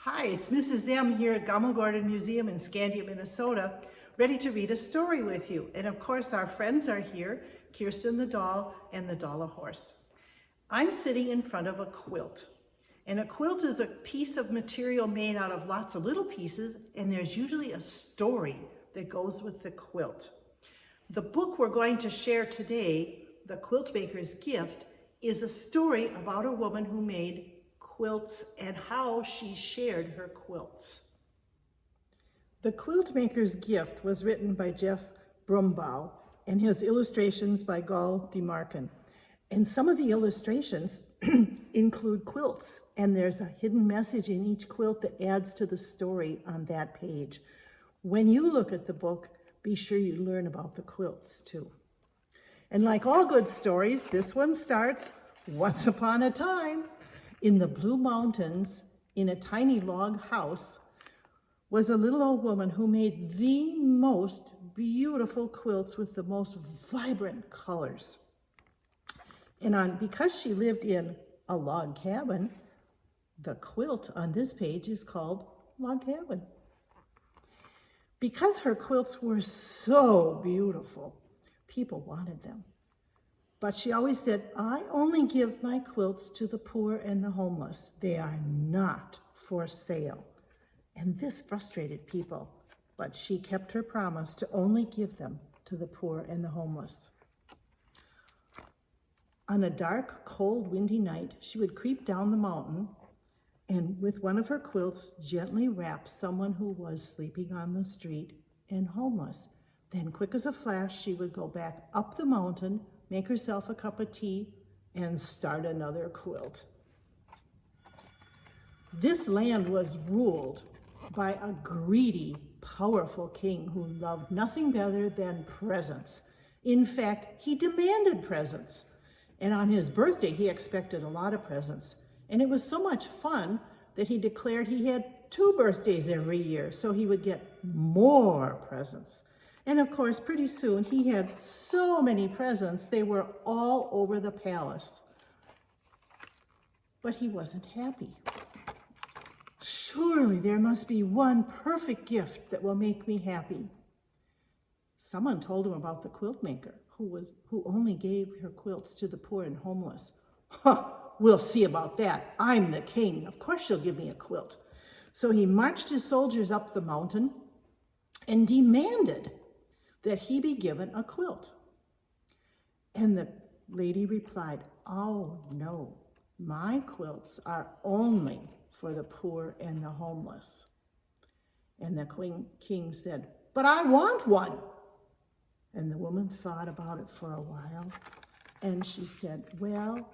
Hi, it's Mrs. M here at Gammelgården Museum in Scandia, Minnesota, ready to read a story with you. And of course, our friends are here, Kirsten the doll and the dollar horse. I'm sitting in front of a quilt. And a quilt is a piece of material made out of lots of little pieces, and there's usually a story that goes with the quilt. The book we're going to share today, The Quiltmaker's Gift, is a story about a woman who made quilts and how she shared her quilts. The Quiltmaker's Gift was written by Jeff Brumbeau and his illustrations by Gall DeMarkin. And some of the illustrations include quilts, and there's a hidden message in each quilt that adds to the story on that page. When you look at the book, be sure you learn about the quilts too. And like all good stories, this one starts once upon a time. In the Blue Mountains, in a tiny log house, was a little old woman who made the most beautiful quilts with the most vibrant colors. And because she lived in a log cabin, the quilt on this page is called Log Cabin. Because her quilts were so beautiful, people wanted them. But she always said, I only give my quilts to the poor and the homeless. They are not for sale. And this frustrated people, but she kept her promise to only give them to the poor and the homeless. On a dark, cold, windy night, she would creep down the mountain and with one of her quilts gently wrap someone who was sleeping on the street and homeless. Then quick as a flash, she would go back up the mountain, make herself a cup of tea, and start another quilt. This land was ruled by a greedy, powerful king who loved nothing better than presents. In fact, he demanded presents. And on his birthday, he expected a lot of presents. And it was so much fun that he declared he had 2 birthdays every year, so he would get more presents. And of course, pretty soon, he had so many presents, they were all over the palace. But he wasn't happy. Surely there must be one perfect gift that will make me happy. Someone told him about the Quiltmaker, who only gave her quilts to the poor and homeless. We'll see about that. I'm the king. Of course she'll give me a quilt. So he marched his soldiers up the mountain and demanded that he be given a quilt. And the lady replied, oh no, my quilts are only for the poor and the homeless. And the king said, but I want one. And the woman thought about it for a while, and she said, well,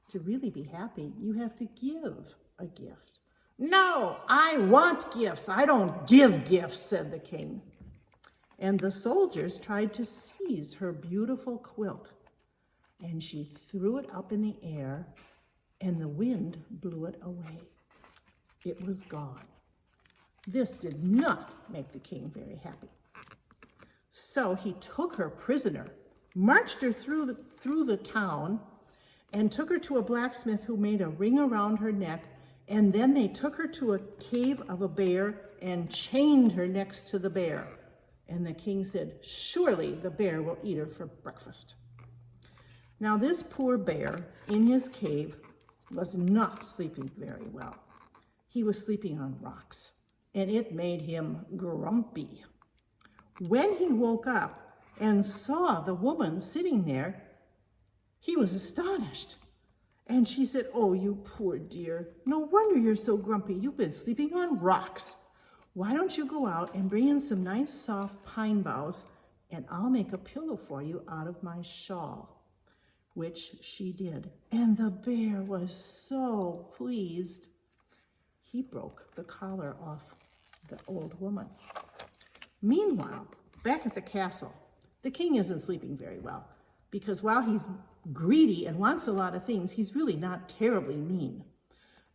to really be happy, you have to give a gift. No, I want gifts. I don't give gifts, said the king. And the soldiers tried to seize her beautiful quilt, and she threw it up in the air, and the wind blew it away. It was gone. This did not make the king very happy. So he took her prisoner, marched her through the town, and took her to a blacksmith who made a ring around her neck, and then they took her to a cave of a bear and chained her next to the bear. And the king said, surely the bear will eat her for breakfast. Now this poor bear in his cave was not sleeping very well. He was sleeping on rocks, and it made him grumpy. When he woke up and saw the woman sitting there, he was astonished. And she said, oh, you poor dear, no wonder you're so grumpy. You've been sleeping on rocks. Why don't you go out and bring in some nice soft pine boughs, and I'll make a pillow for you out of my shawl, which she did. And the bear was so pleased. He broke the collar off the old woman. Meanwhile, back at the castle, the king isn't sleeping very well because while he's greedy and wants a lot of things, he's really not terribly mean.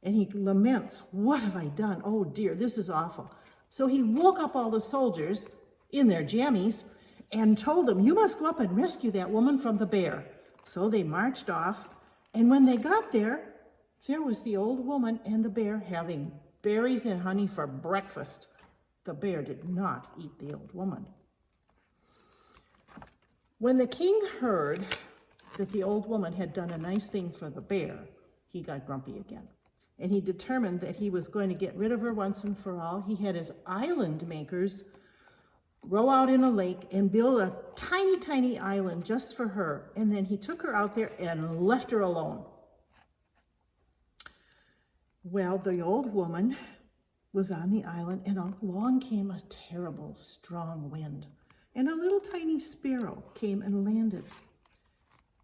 And he laments, what have I done? Oh dear, this is awful. So he woke up all the soldiers in their jammies and told them, you must go up and rescue that woman from the bear. So they marched off, and when they got there, there was the old woman and the bear having berries and honey for breakfast. The bear did not eat the old woman. When the king heard that the old woman had done a nice thing for the bear, he got grumpy again. And he determined that he was going to get rid of her once and for all. He had his island makers row out in a lake and build a tiny, tiny island just for her. And then he took her out there and left her alone. Well, the old woman was on the island, and along came a terrible, strong wind. And a little tiny sparrow came and landed.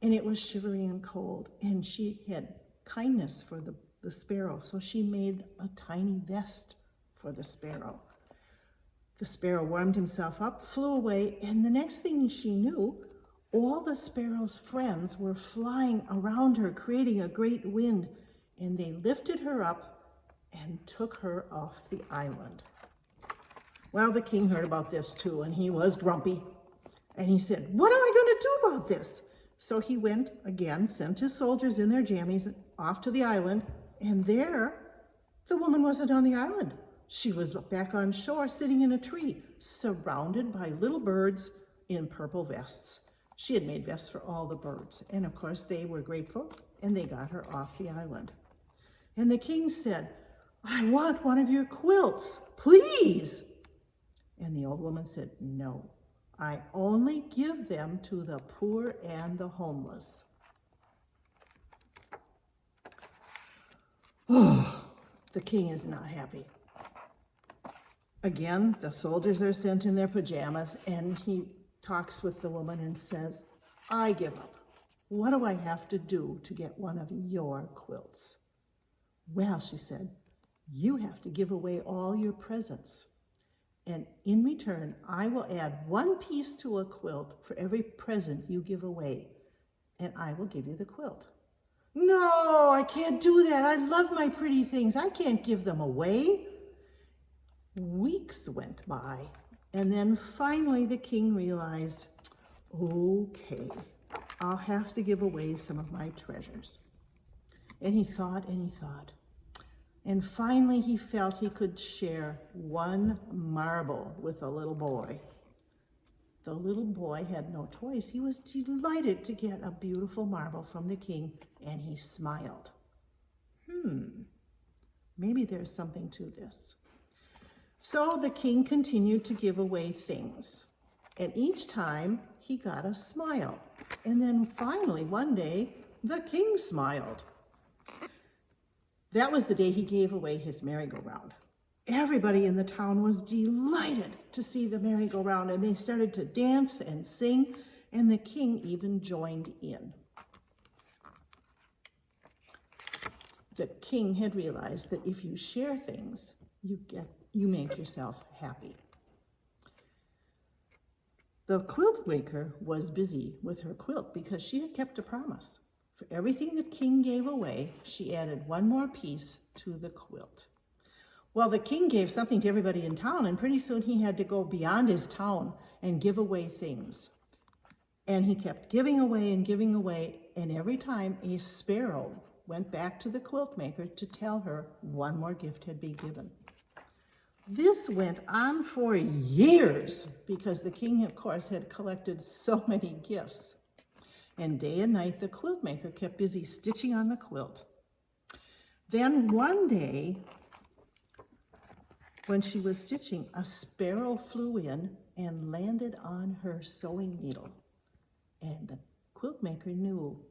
And it was shivery and cold, and she had kindness for the sparrow, so she made a tiny vest for the sparrow. The sparrow warmed himself up, flew away, and the next thing she knew, all the sparrow's friends were flying around her, creating a great wind, and they lifted her up and took her off the island. Well, the king heard about this too, and he was grumpy. And he said, "What am I going to do about this?" So he went again, sent his soldiers in their jammies off to the island, and there, the woman wasn't on the island. She was back on shore, sitting in a tree, surrounded by little birds in purple vests. She had made vests for all the birds, and of course they were grateful, and they got her off the island. And the king said, "I want one of your quilts, please." And the old woman said, "No, I only give them to the poor and the homeless." Oh, the king is not happy. Again, the soldiers are sent in their pajamas, and he talks with the woman and says, "I give up. What do I have to do to get one of your quilts?" "Well," she said, "you have to give away all your presents. And in return, I will add one piece to a quilt for every present you give away, and I will give you the quilt." "No, I can't do that. I love my pretty things. I can't give them away." Weeks went by, and then finally the king realized, okay, I'll have to give away some of my treasures. And he thought and he thought. And finally he felt he could share one marble with a little boy. The little boy had no choice. He was delighted to get a beautiful marble from the king, and he smiled. Maybe there's something to this. So the king continued to give away things, and each time he got a smile. And then finally one day, the king smiled. That was the day he gave away his merry-go-round. Everybody in the town was delighted to see the merry-go-round, and they started to dance and sing, and the king even joined in. The king had realized that if you share things, you make yourself happy. The quiltmaker was busy with her quilt because she had kept a promise. For everything the king gave away, she added one more piece to the quilt. Well, the king gave something to everybody in town, and pretty soon he had to go beyond his town and give away things. And he kept giving away, and every time a sparrow went back to the quiltmaker to tell her one more gift had been given. This went on for years because the king, of course, had collected so many gifts. And day and night, the quiltmaker kept busy stitching on the quilt. Then one day, when she was stitching, a sparrow flew in and landed on her sewing needle. And the quiltmaker knew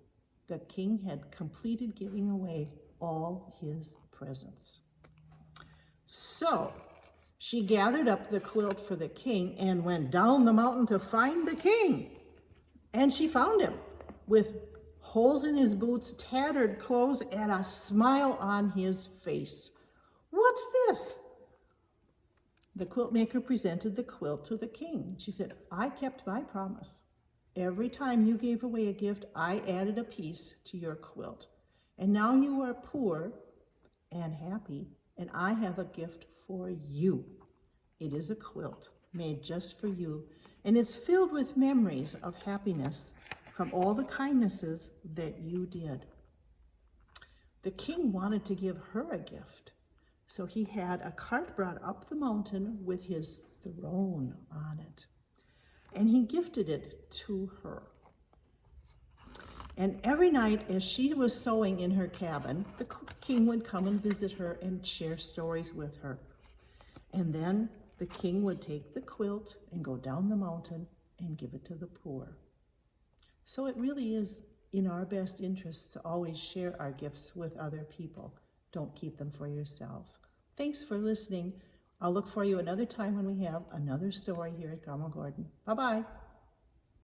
the king had completed giving away all his presents. So she gathered up the quilt for the king and went down the mountain to find the king. And she found him with holes in his boots, tattered clothes, and a smile on his face. "What's this?" The quiltmaker presented the quilt to the king. She said, "I kept my promise. Every time you gave away a gift, I added a piece to your quilt. And now you are poor and happy, and I have a gift for you. It is a quilt made just for you, and it's filled with memories of happiness from all the kindnesses that you did." The king wanted to give her a gift, So he had a cart brought up the mountain with his throne on it, and he gifted it to her. And every night as she was sewing in her cabin, the king would come and visit her and share stories with her. And then the king would take the quilt and go down the mountain and give it to the poor. So it really is in our best interests to always share our gifts with other people. Don't keep them for yourselves. Thanks for listening. I'll look for you another time when we have another story here at Gammelgården. Bye-bye.